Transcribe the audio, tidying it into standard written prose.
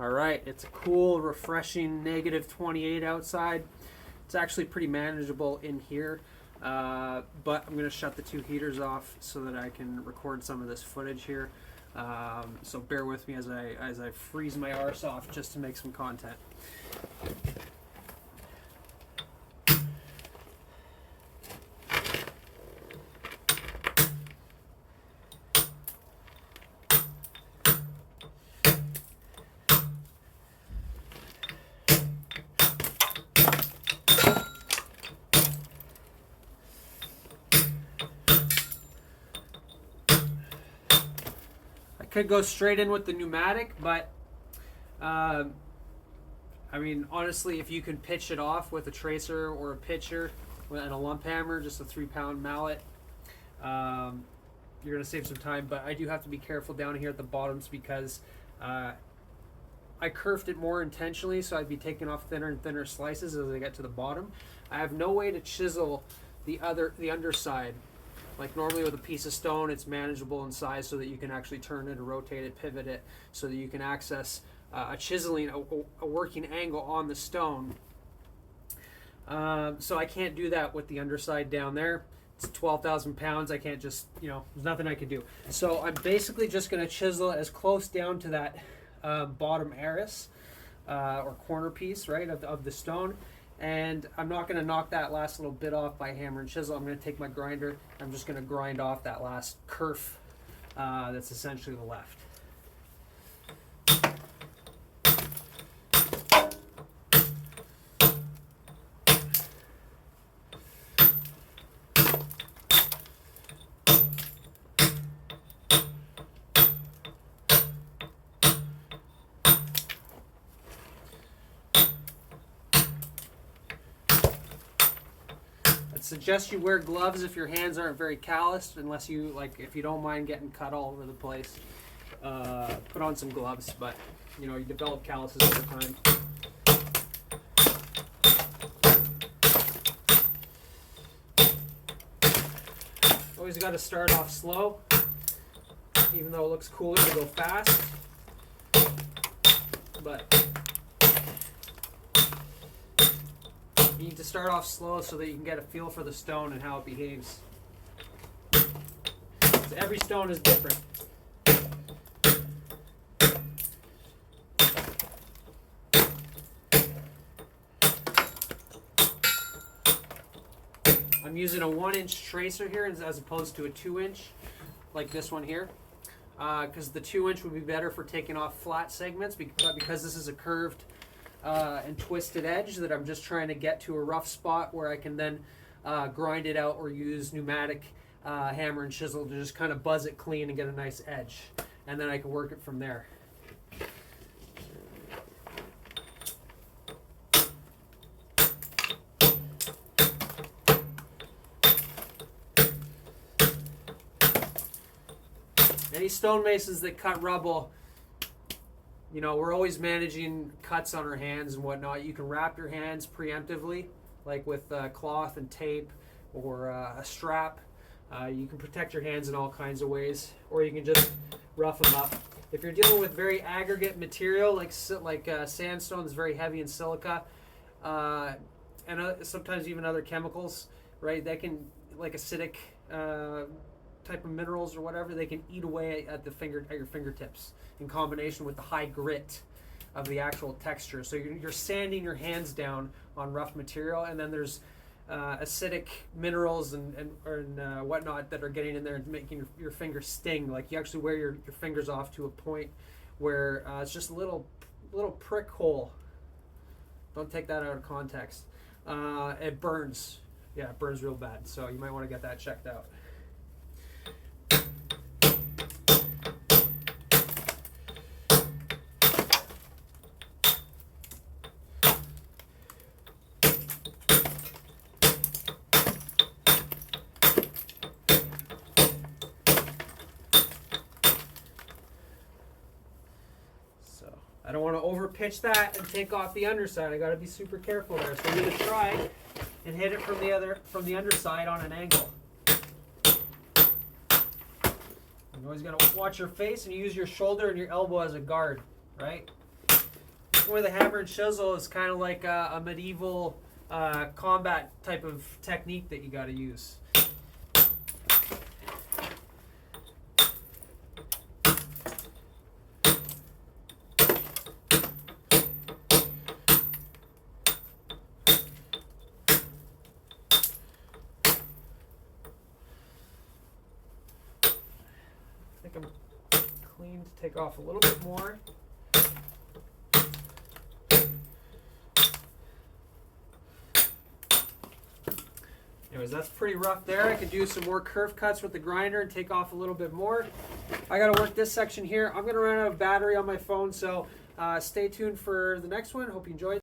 All right, it's a cool, refreshing -28 outside. It's actually pretty manageable in here, but I'm going to shut the two heaters off so that I can record some of this footage here. So bear with me as I freeze my arse off just to make some content. Could go straight in with the pneumatic, but I mean, honestly, if you can pitch it off with a tracer or a pitcher and a lump hammer, just a 3-pound mallet, you're going to save some time. But I do have to be careful down here at the bottoms because I curved it more intentionally, so I'd be taking off thinner and thinner slices as I get to the bottom. I have no way to chisel the underside. Like normally with a piece of stone, it's manageable in size so that you can actually turn it or rotate it, pivot it, so that you can access a chiseling, a working angle on the stone. So I can't do that with the underside down there. It's 12,000 pounds. I can't just, there's nothing I can do. So I'm basically just going to chisel as close down to that bottom arris or corner piece, right, of the stone. And I'm not going to knock that last little bit off by hammer and chisel. I'm going to take my grinder. I'm just going to grind off that last kerf that's essentially the left. Suggest you wear gloves if your hands aren't very calloused, unless you if you don't mind getting cut all over the place. Put on some gloves, but you develop calluses over time. Always got to start off slow, even though it looks cooler to go fast. But you need to start off slow so that you can get a feel for the stone and how it behaves. So every stone is different. I'm using a 1-inch tracer here as opposed to a 2-inch like this one here, because the 2-inch would be better for taking off flat segments, because this is a curved and twisted edge that I'm just trying to get to a rough spot where I can then grind it out or use pneumatic hammer and chisel to just kind of buzz it clean and get a nice edge, and then I can work it from there. Any stonemasons that cut rubble, we're always managing cuts on our hands and whatnot. You can wrap your hands preemptively, like with cloth and tape or a strap. You can protect your hands in all kinds of ways, or you can just rough them up. If you're dealing with very aggregate material, like sandstone is very heavy in silica, and sometimes even other chemicals, right? They can, like acidic type of minerals or whatever, they can eat away at your fingertips in combination with the high grit of the actual texture. So you're sanding your hands down on rough material, and then there's acidic minerals and whatnot that are getting in there and making your fingers sting. Like you actually wear your fingers off to a point where it's just a little prick hole. Don't take that out of context. It burns. Yeah, it burns real bad. So you might want to get that checked out. I don't want to over pitch that and take off the underside. I got to be super careful there. So I'm going to try and hit it from the underside on an angle. You always got to watch your face and use your shoulder and your elbow as a guard, right? Working with a hammer and chisel is kind of like a medieval combat type of technique that you got to use. I think I'm clean to take off a little bit more. Anyways, that's pretty rough there. I could do some more curve cuts with the grinder and take off a little bit more. I got to work this section here. I'm going to run out of battery on my phone, so stay tuned for the next one. Hope you enjoyed.